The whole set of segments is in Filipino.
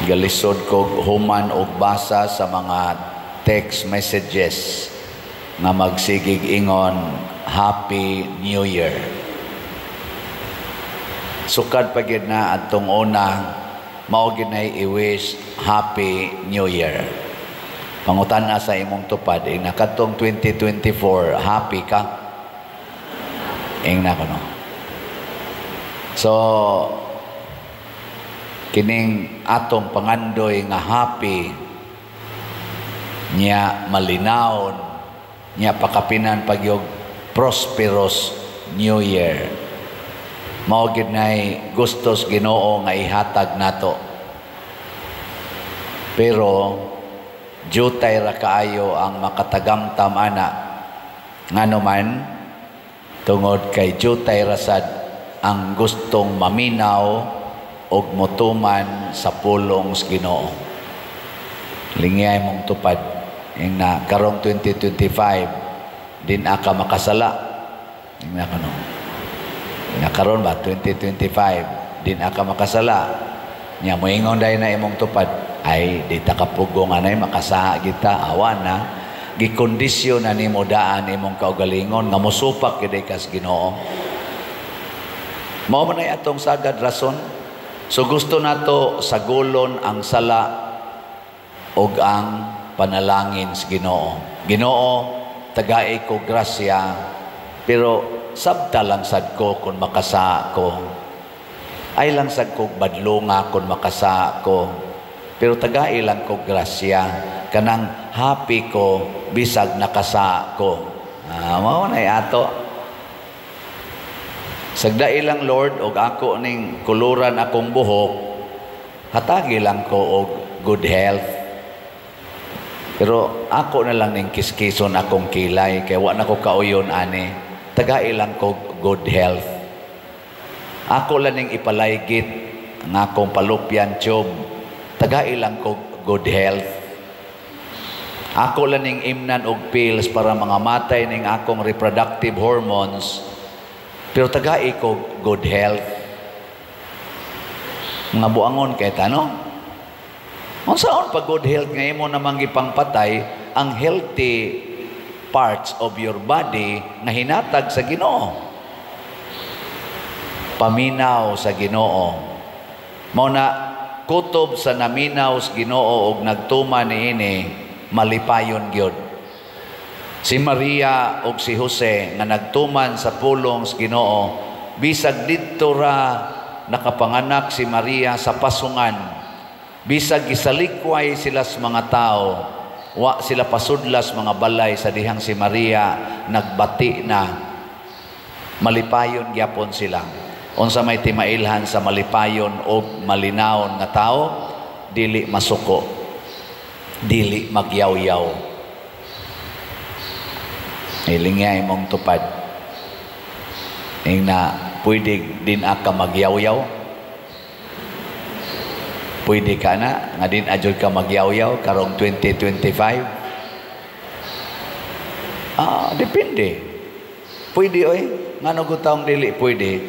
Galisod ko human og basa sa mga text messages nga magsigig ingon Happy New Year. Sukad pa gid na atong una mao gid na i-wish Happy New Year. Pangutana sa imong tupad nakatong 2024 happy ka? Na kuno. So kining atong pangandoy nga happy niya malinawon niya pakapinan pagyog prosperous New Year. Mao gid nay gustos Ginoo nga ihatag nato. Pero jutay ra kaayo ang makatagamtam ana nganuman tungod kay jutay ra sad ang gustong maminaw og motuman sa pulong sa Ginoo. Lingay mong tupad yung na karong 2025 din aka makasala. Yung na kano. Na karon ba 2025 din aka makasala. Nya moingon dai na imong tupad ay di ta kapugong anay makasaha kita awan na gikondisyon na nimo daan imong kaugalingon nga mosupak gid ka sa Ginoo. Mao man ay atong sagad rason. So gusto nato sagolon ang sala og ang panalangin sa Ginoo. Ginoo, tagai ko grasya, pero sabta lang sad ko kung makasa ko. Ay lang sad ko badlunga kung makasa ko. Pero tagai lang ko grasya, kanang happy ko bisag nakasa ko. Mao na ato. Sagdai lang Lord og ako ning kuluran akong buhok, hatagi lang ko og good health. Pero ako na lang ning kiskison akong kilay kay wa na ko kauyon ani. Tagai lang ko good health. Ako lang ning ipalaygit ang akong palupyan tube. Tagai lang ko good health. Ako lang ning imnan og pills para mga matay ning akong reproductive hormones. Pero tagai ko good health. Mga buangon kay tanong. Kung saan pa good health nga imo namang gipangpatay ang healthy parts of your body nga hinatag sa Ginoo. Paminaw sa Ginoo. Mao na kutob sa naminaw sa Ginoo og nagtuman niini malipayon gyud. Si Maria ug si Jose nga nagtuman sa pulong sa Ginoo, bisag didto ra nakapanganak si Maria sa pasungan, bisag gisalikway sila sa mga tao, wa sila pasudlas mga balay sa dihang si Maria nagbati na, malipayon gyapon sila. Unsa may timailhan sa malipayon og malinawon nga tao, dili masuko, dili magyaw-yaw. Ilingay mong tupad na pwede din aka magyaw-yaw, pwede ka na nga din adjud ka magyaw-yaw karong 2025. Depende pwede oy ngano gutawng dili pwede.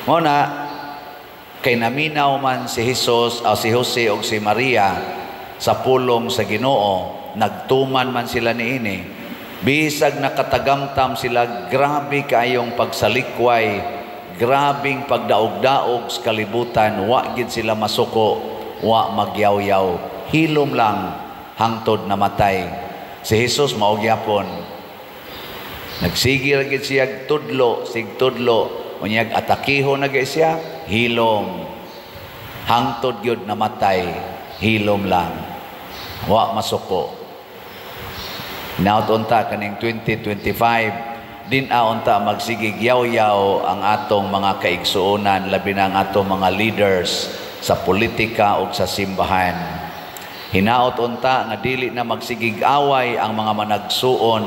Mo na kay naminaw man si Jesus o si Jose o si Maria sa pulong sa Ginoo, nagtuman man sila niini. Bisag nakatagamtam sila, grabe kayong pagsalikway, grabing pagdaog-daog sa kalibutan, wa gid sila masuko, wa magyaw-yaw, hilom lang hangtod namatay. Si Jesus mao gyapon, nagsigil gid siya tudlo, sigtudlo, unyag atakiho na gid siya, hilom, hangtod gyud namatay, hilom lang, wa masuko. Nautunta kaning 2025 din aunta magsigig yaw-yaw ang atong mga kaigsuonan, labi na ang atong mga leaders sa politika ug sa simbahan. Hinaot unta nga dili na magsigig away ang mga managsuon,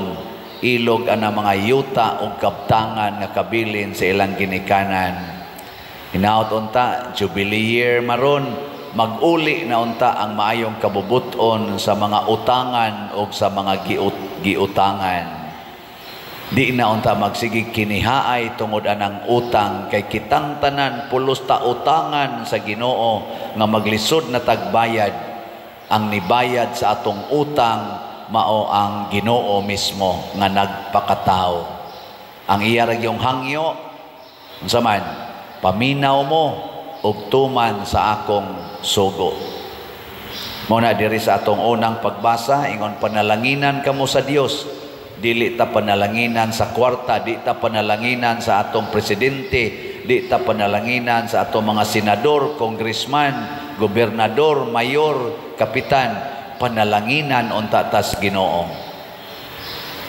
ilog ana mga yuta ug kaptangan nga kabilin sa ilang ginikanan. Hinaot unta Jubilee year maron, mag-uli na unta ang maayong kabubuton sa mga utangan o sa mga giutangan. Di na unta magsigig kinihaay tungod anang utang, kay kitang tanan pulos ta utangan sa Ginoo nga maglisod na tagbayad. Ang nibayad sa atong utang mao ang Ginoo mismo nga nagpakatao. Ang iya ra gyung hangyo unsa man, paminaw mo ug tuman sa akong sugo. Muna diri sa atong unang pagbasa, ingon panalanginan kamo sa Dios. Dili ta panalanginan sa kwarta, di ta panalanginan sa atong presidente, di ta panalanginan sa atong mga senador, congressman, gobernador, mayor, kapitan. Panalanginan unta tas Ginoo.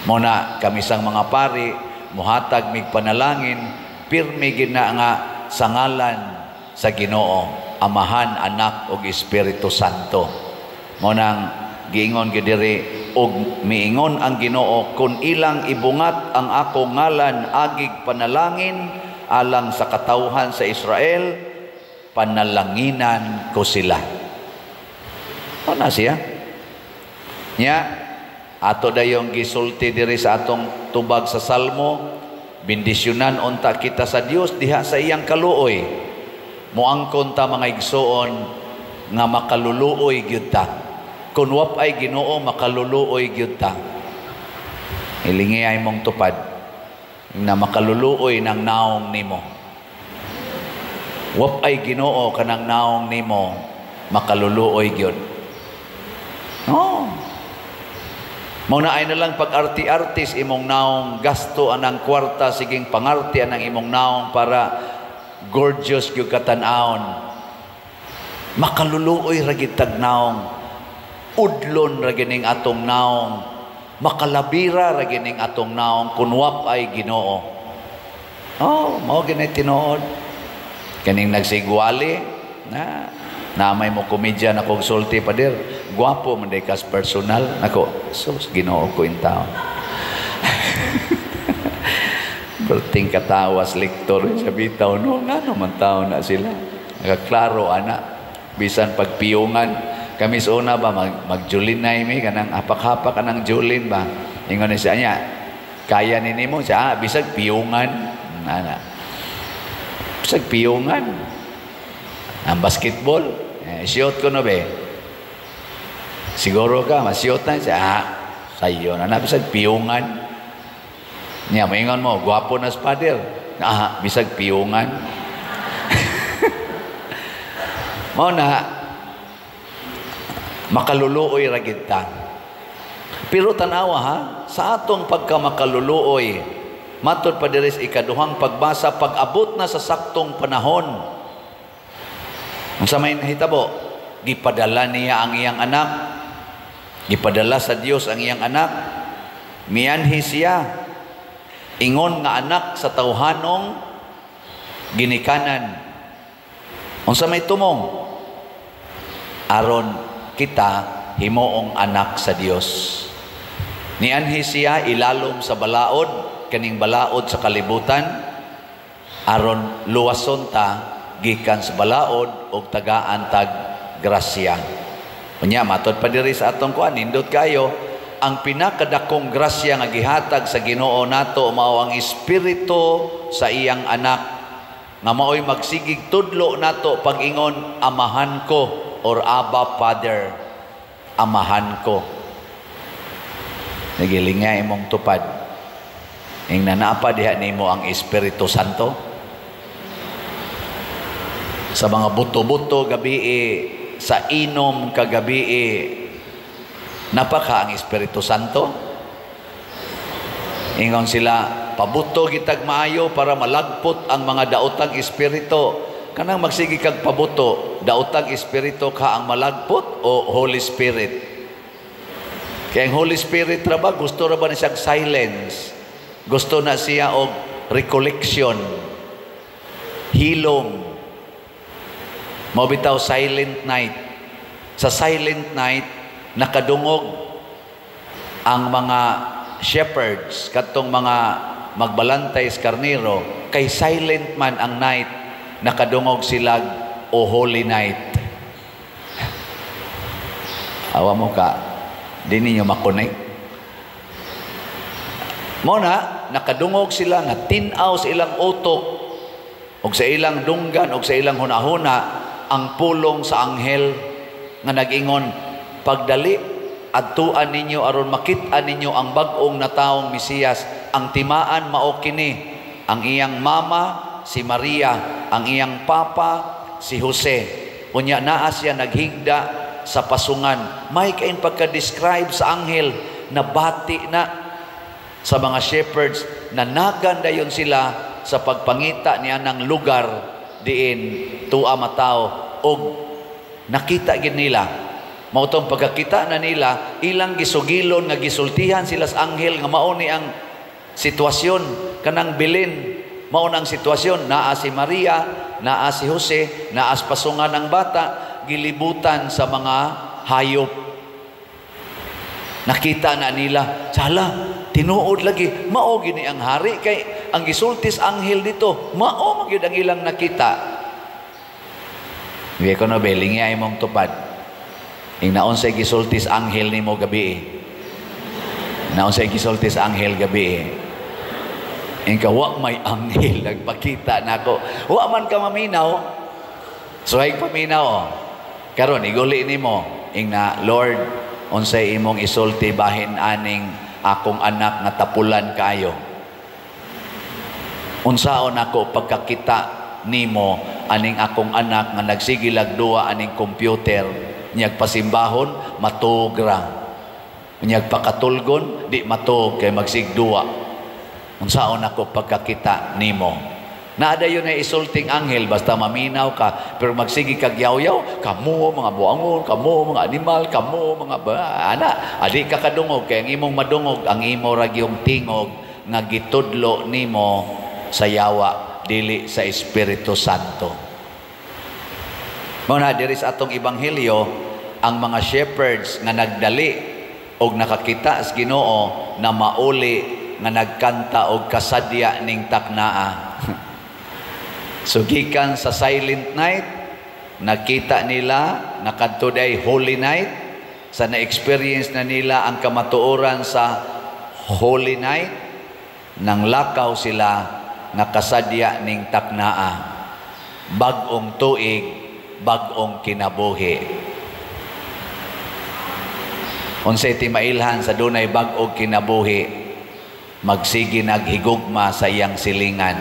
Muna kami sang mga pari muhatag mig panalangin pirmi gid na nga sa ngalan sa Ginoo, Amahan, Anak ug Espiritu Santo. Munang giingon gid diri og miingon ang Ginoo, kun ilang ibungat ang akong ngalan agig panalangin alang sa katawhan sa Israel, panalanginan ko sila. Ano siya? Nya ato dayong gisulti diri sa atong tubag sa Salmo, bendisyonan unta kita sa Dios diha sa iyang kaluoy. Muangkon ta mga igsoon nga makaluluoy gyud ta. Kung wap ay Ginoo, makaluluoy gyud ta. Ilingi ay mong tupad na makaluluoy ng naong nimo. Wap ay Ginoo kanang naong nimo, makaluluoy gyud. Oh. Muna ay na lang pag-arti-artis imong naong gasto anang kwarta, siging pangarti anang imong naong para gorgeous gyud katan-aon. Makaluluoy ra gyud tag naong. Udlon ra gining atong naong, makalabira ra gining atong naong kunwap ay Ginoo. Oh, mao gini tinuod. Kaning nagsigwali na may mo komedya na kong sulti pa dir. Gwapo man day kas personal nako. Sus Ginoo ko in taon. Berting katawas lektor sa bitaw no ngano man taon na sila. Nakaklaro ana bisan pagpiyungan. Kami sa una ba, mag-julin na imi, kanang apak-hapak ka ng julin ba? Ingon na siya niya, kaya nini mo siya, bisag piyungan. Bisag piyungan. Ang basketball, siyot ko no be. Siguro ka, masiyot na siya, sayo na, bisag piyungan. Niya, maingon mo, gwapo na spader. Bisag piyungan. Mao na, makaluluoy ra gid ta. Pero tanawa ha, sa atong pagkamakaluluoy, matud pa diri sa ikaduhang pagbasa, pag-abot na sa saktong panahon. Unsa may nahitabo? Gipadala niya ang iyang anak. Gipadala sa Dios ang iyang anak. Mianhi siya. Ingon nga anak sa tawhanong ginikanan. Unsa may tumong? Aron kita himuong anak sa Dios. Nianhi siya ilalom sa balaod, kaning balaod sa kalibutan, aron luwason ta gikan sa balaod og tagaan tag grasya. Unya matod pa diri sa atong kuan, nindot kayo, ang pinakadakong grasya nga gihatag sa Ginoo nato mao ang espiritu sa iyang anak nga maoy magsigig tudlo nato pag-ingon amahan ko or Abba Father, amahan ko. Nagilingay imong tupad. Ing nanapa diha nimo ang Espiritu Santo. Sa mga buto-buto gabi sa inom kagabi napaka ang Espiritu Santo. Ingon sila, pabuto gitag maayo para malagpot ang mga daotang espiritu. Kanang magsigi kag pabuto, daotang espiritu ka ang malagpot o Holy Spirit? Kaya ang Holy Spirit ra ba, gusto ra ba na siyang silence? Gusto na siya og recollection, hilom. Mabitaw silent night. Sa silent night, nakadungog ang mga shepherds, katong mga magbalantay sa karniro, kay silent man ang night, nakadungog sila o holy night. Awa mo ka, di ninyo makonek. Muna, nakadungog sila, nga tinaw sa ilang utok, o sa ilang dunggan, o sa ilang hunahuna, ang pulong sa anghel, nga nag-ingon, pagdali, adtuan ninyo, aron makita ninyo ang bag-ong na taong Mesiyas, ang timaan mao kini, ang iyang mama, si Maria, ang iyang papa, si Jose. Unya naa siya naghigda sa pasungan. May kain pagka-describe sa anghel na bati na sa mga shepherds na naganda yon sila sa pagpangita niya ng lugar diin tuwa matao og nakita gid nila. Mao tong pagkakita na nila ilang gisugilon nga gisultihan sila sa anghel nga mao ni ang sitwasyon kanang bilin. Mao nang sitwasyon, naa si Maria, naa si Jose, naa sa pasungan ng bata, gilibutan sa mga hayop. Nakita na nila, sala, tinuod lagi, mao gini ang hari, kay ang gisultis anghel dito, mao magyud ang ilang nakita. Hindi ko na beling ay mong tupad. Ing naon sa gisultis anghel ni mo gabi. Naon sa gisultis anghel gabi. Ingka wa may anghel nagpakita nako. Wa man ka maminaw. So ay paminaw oh. Karon iguli nimo ing na Lord unsay imong isulti bahin aning akong anak nga tapulan kayo. Unsaon ako pagkakita nimo aning akong anak nga nagsigilag duwa aning computer nyag pasimbahon matugra. Nyag pakatulgon di matug kay magsigduwa. Unsaon ako pagkakita nimo. Naadayon na isulting anghel basta maminaw ka pero magsigi kag yaw-yaw kamo mga buangon, kamo mga animal, kamo mga ana adi ka kadungog kay ang imong madungog ang imo ra gyung tingog nga gitudlo nimo sa yawa dili sa Espiritu Santo. Mao na diri sa atong ebanghelyo ang mga shepherds nga nagdali og nakakita sa Ginoo na mauli nga nagkanta og kasadya ning taknaa. So gikan sa silent night, nakita nila nakadto day holy night, sa na-experience na nila ang kamatuoran sa holy night, nang lakaw sila nga kasadya ning taknaa. Bag-ong tuig, bag-ong kinabuhi. Unsay timailhan sa dunay bag-ong kinabuhi, magsigi naghigugma sa iyang silingan.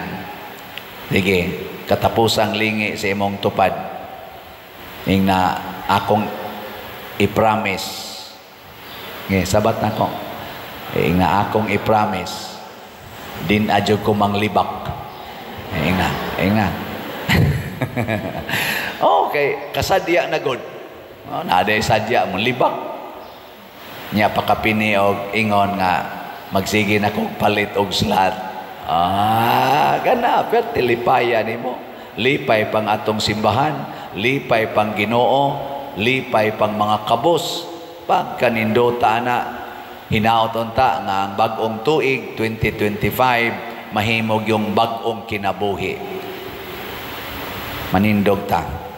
Sige, katapusang lingi sa imong tupad. Ing na akong i-promise. Sige, sabat na ko. Ing na akong i-promise. Din adyo ko manglibak. Ing na. Okay, kasadya na good. Naaday sadya mong libak. Nya pakapini og ingon nga magsige na kong palit og slat. Gana, pero tilipaya nimo. Lipay pang atong simbahan, lipay pang Ginoo, lipay pang mga kabos. Pagkanindota na, hinaot unta nga ang bag-ong tuig 2025 mahimog yung bag-ong kinabuhi. Manindog ta.